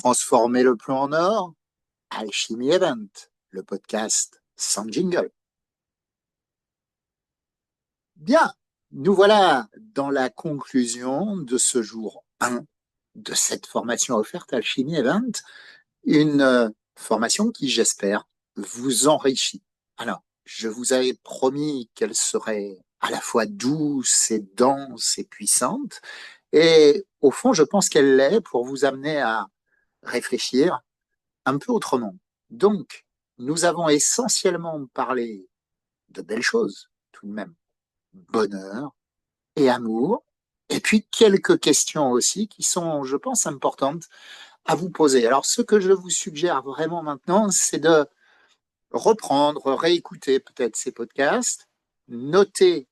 Transformer le plomb en or, Alchemy Event, le podcast sans jingle. Bien, nous voilà dans la conclusion de ce jour 1 de cette formation offerte Alchemy Event, une formation qui, j'espère, vous enrichit. Alors, je vous avais promis qu'elle serait à la fois douce et dense et puissante, et au fond, je pense qu'elle l'est pour vous amener à réfléchir un peu autrement. Donc, nous avons essentiellement parlé de belles choses, tout de même. Bonheur et amour. Et puis, quelques questions aussi qui sont, je pense, importantes à vous poser. Alors, ce que je vous suggère vraiment maintenant, c'est de reprendre, réécouter peut-être ces podcasts, noter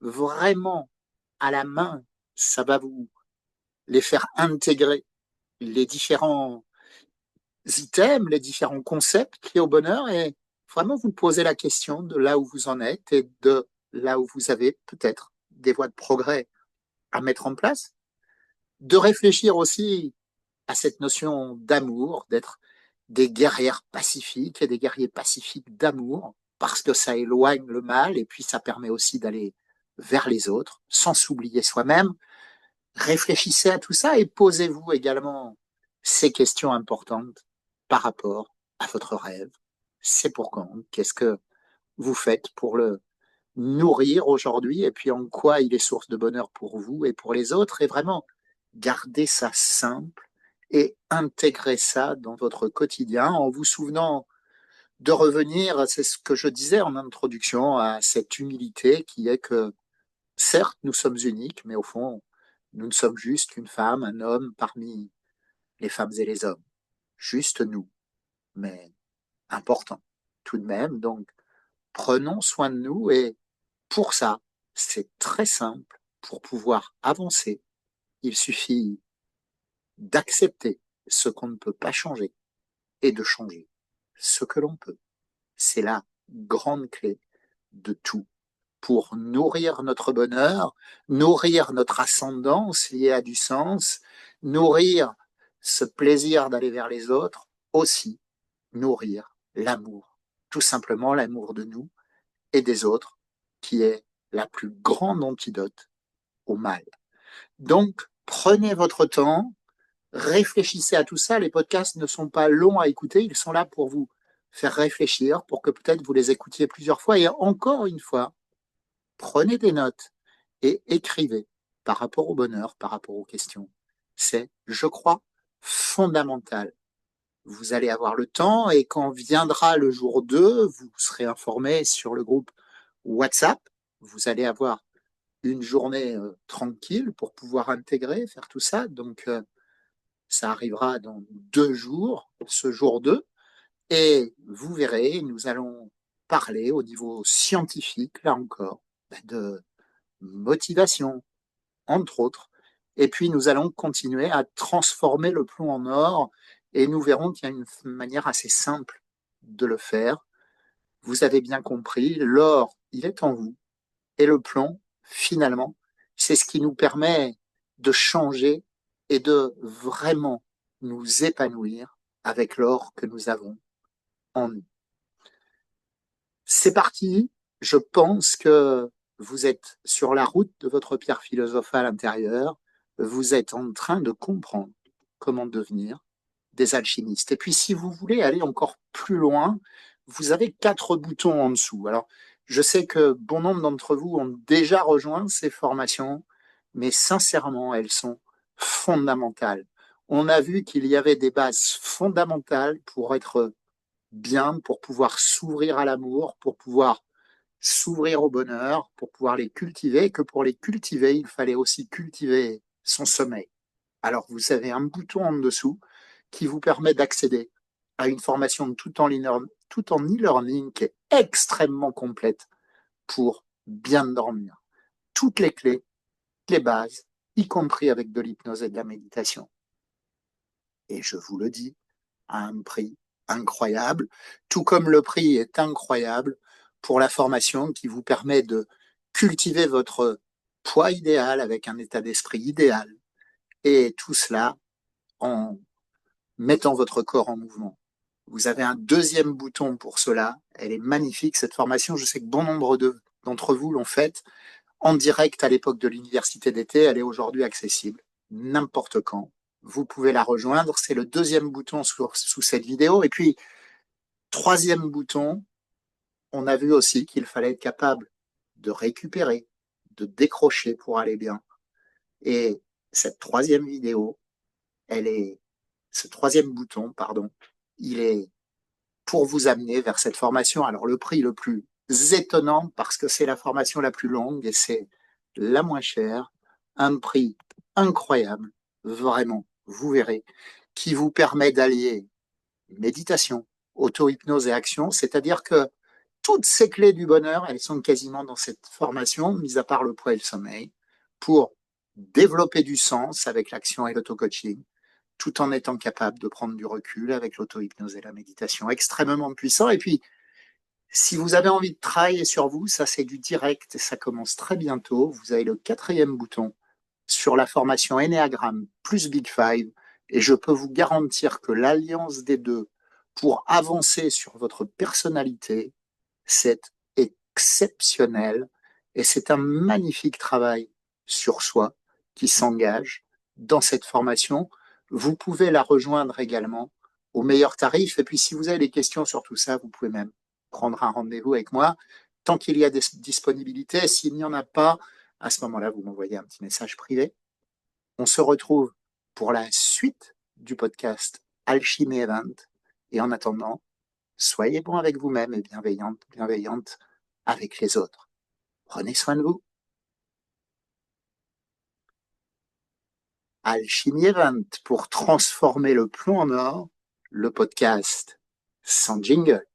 vraiment à la main, ça va vous les faire intégrer les différents items, les différents concepts liés au bonheur et vraiment vous poser la question de là où vous en êtes et de là où vous avez peut-être des voies de progrès à mettre en place, de réfléchir aussi à cette notion d'amour, d'être des guerrières pacifiques et des guerriers pacifiques d'amour, parce que ça éloigne le mal et puis ça permet aussi d'aller vers les autres sans s'oublier soi-même. Réfléchissez à tout ça et posez-vous également ces questions importantes par rapport à votre rêve. C'est pour quand? Qu'est-ce que vous faites pour le nourrir aujourd'hui et puis en quoi il est source de bonheur pour vous et pour les autres et vraiment garder ça simple et intégrer ça dans votre quotidien en vous souvenant de revenir, c'est ce que je disais en introduction, à cette humilité qui est que certes, nous sommes uniques, mais au fond, nous ne sommes juste qu'une femme, un homme parmi les femmes et les hommes. Juste nous, mais important tout de même. Donc, prenons soin de nous et pour ça, c'est très simple. Pour pouvoir avancer, il suffit d'accepter ce qu'on ne peut pas changer et de changer ce que l'on peut. C'est la grande clé de tout pour nourrir notre bonheur, nourrir notre ascendance liée à du sens, nourrir ce plaisir d'aller vers les autres, aussi nourrir l'amour, tout simplement l'amour de nous et des autres, qui est la plus grande antidote au mal. Donc, prenez votre temps, réfléchissez à tout ça. Les podcasts ne sont pas longs à écouter, ils sont là pour vous faire réfléchir, pour que peut-être vous les écoutiez plusieurs fois. Et encore une fois, prenez des notes et écrivez par rapport au bonheur, par rapport aux questions. C'est, je crois, fondamental. Vous allez avoir le temps et quand viendra le jour 2, vous serez informé sur le groupe WhatsApp. Vous allez avoir une journée tranquille pour pouvoir intégrer, faire tout ça. Donc, ça arrivera dans 2 jours, ce jour 2. Et vous verrez, nous allons parler au niveau scientifique, là encore, de motivation, entre autres. Et puis, nous allons continuer à transformer le plomb en or et nous verrons qu'il y a une manière assez simple de le faire. Vous avez bien compris, l'or, il est en vous et le plomb, finalement, c'est ce qui nous permet de changer et de vraiment nous épanouir avec l'or que nous avons en nous. C'est parti. Je pense que vous êtes sur la route de votre pierre philosophale intérieure. Vous êtes en train de comprendre comment devenir des alchimistes. Et puis, si vous voulez aller encore plus loin, vous avez 4 boutons en dessous. Alors, je sais que bon nombre d'entre vous ont déjà rejoint ces formations, mais sincèrement, elles sont fondamentales. On a vu qu'il y avait des bases fondamentales pour être bien, pour pouvoir s'ouvrir à l'amour, pour pouvoir s'ouvrir au bonheur, pour pouvoir les cultiver, et que pour les cultiver, il fallait aussi cultiver son sommeil. Alors, vous avez un bouton en dessous qui vous permet d'accéder à une formation tout en e-learning qui est extrêmement complète pour bien dormir. Toutes les clés, les bases, y compris avec de l'hypnose et de la méditation. Et je vous le dis, à un prix incroyable, tout comme le prix est incroyable pour la formation qui vous permet de cultiver votre poids idéal avec un état d'esprit idéal. Et tout cela en mettant votre corps en mouvement. Vous avez un deuxième bouton pour cela. Elle est magnifique, cette formation. Je sais que bon nombre d'entre vous l'ont faite en direct à l'époque de l'université d'été. Elle est aujourd'hui accessible n'importe quand. Vous pouvez la rejoindre. C'est le deuxième bouton sous cette vidéo. Et puis, troisième bouton, on a vu aussi qu'il fallait être capable de récupérer, de décrocher pour aller bien. Et cette troisième vidéo, ce troisième bouton, pardon, il est pour vous amener vers cette formation. Alors le prix le plus étonnant parce que c'est la formation la plus longue et c'est la moins chère, un prix incroyable, vraiment, vous verrez, qui vous permet d'allier méditation, auto-hypnose et action, c'est-à-dire que toutes ces clés du bonheur, elles sont quasiment dans cette formation, mis à part le poids et le sommeil, pour développer du sens avec l'action et l'auto-coaching, tout en étant capable de prendre du recul avec l'auto-hypnose et la méditation, extrêmement puissant. Et puis, si vous avez envie de travailler sur vous, ça c'est du direct et ça commence très bientôt. Vous avez le quatrième bouton sur la formation Enneagram plus Big Five et je peux vous garantir que l'alliance des deux pour avancer sur votre personnalité, c'est exceptionnel et c'est un magnifique travail sur soi qui s'engage dans cette formation. Vous pouvez la rejoindre également au meilleur tarif. Et puis, si vous avez des questions sur tout ça, vous pouvez même prendre un rendez-vous avec moi tant qu'il y a des disponibilités. S'il n'y en a pas, à ce moment-là, vous m'envoyez un petit message privé. On se retrouve pour la suite du podcast Alchimie Event. Et en attendant, soyez bon avec vous-même et bienveillante avec les autres. Prenez soin de vous. Alchimie Event pour transformer le plomb en or, le podcast sans jingle.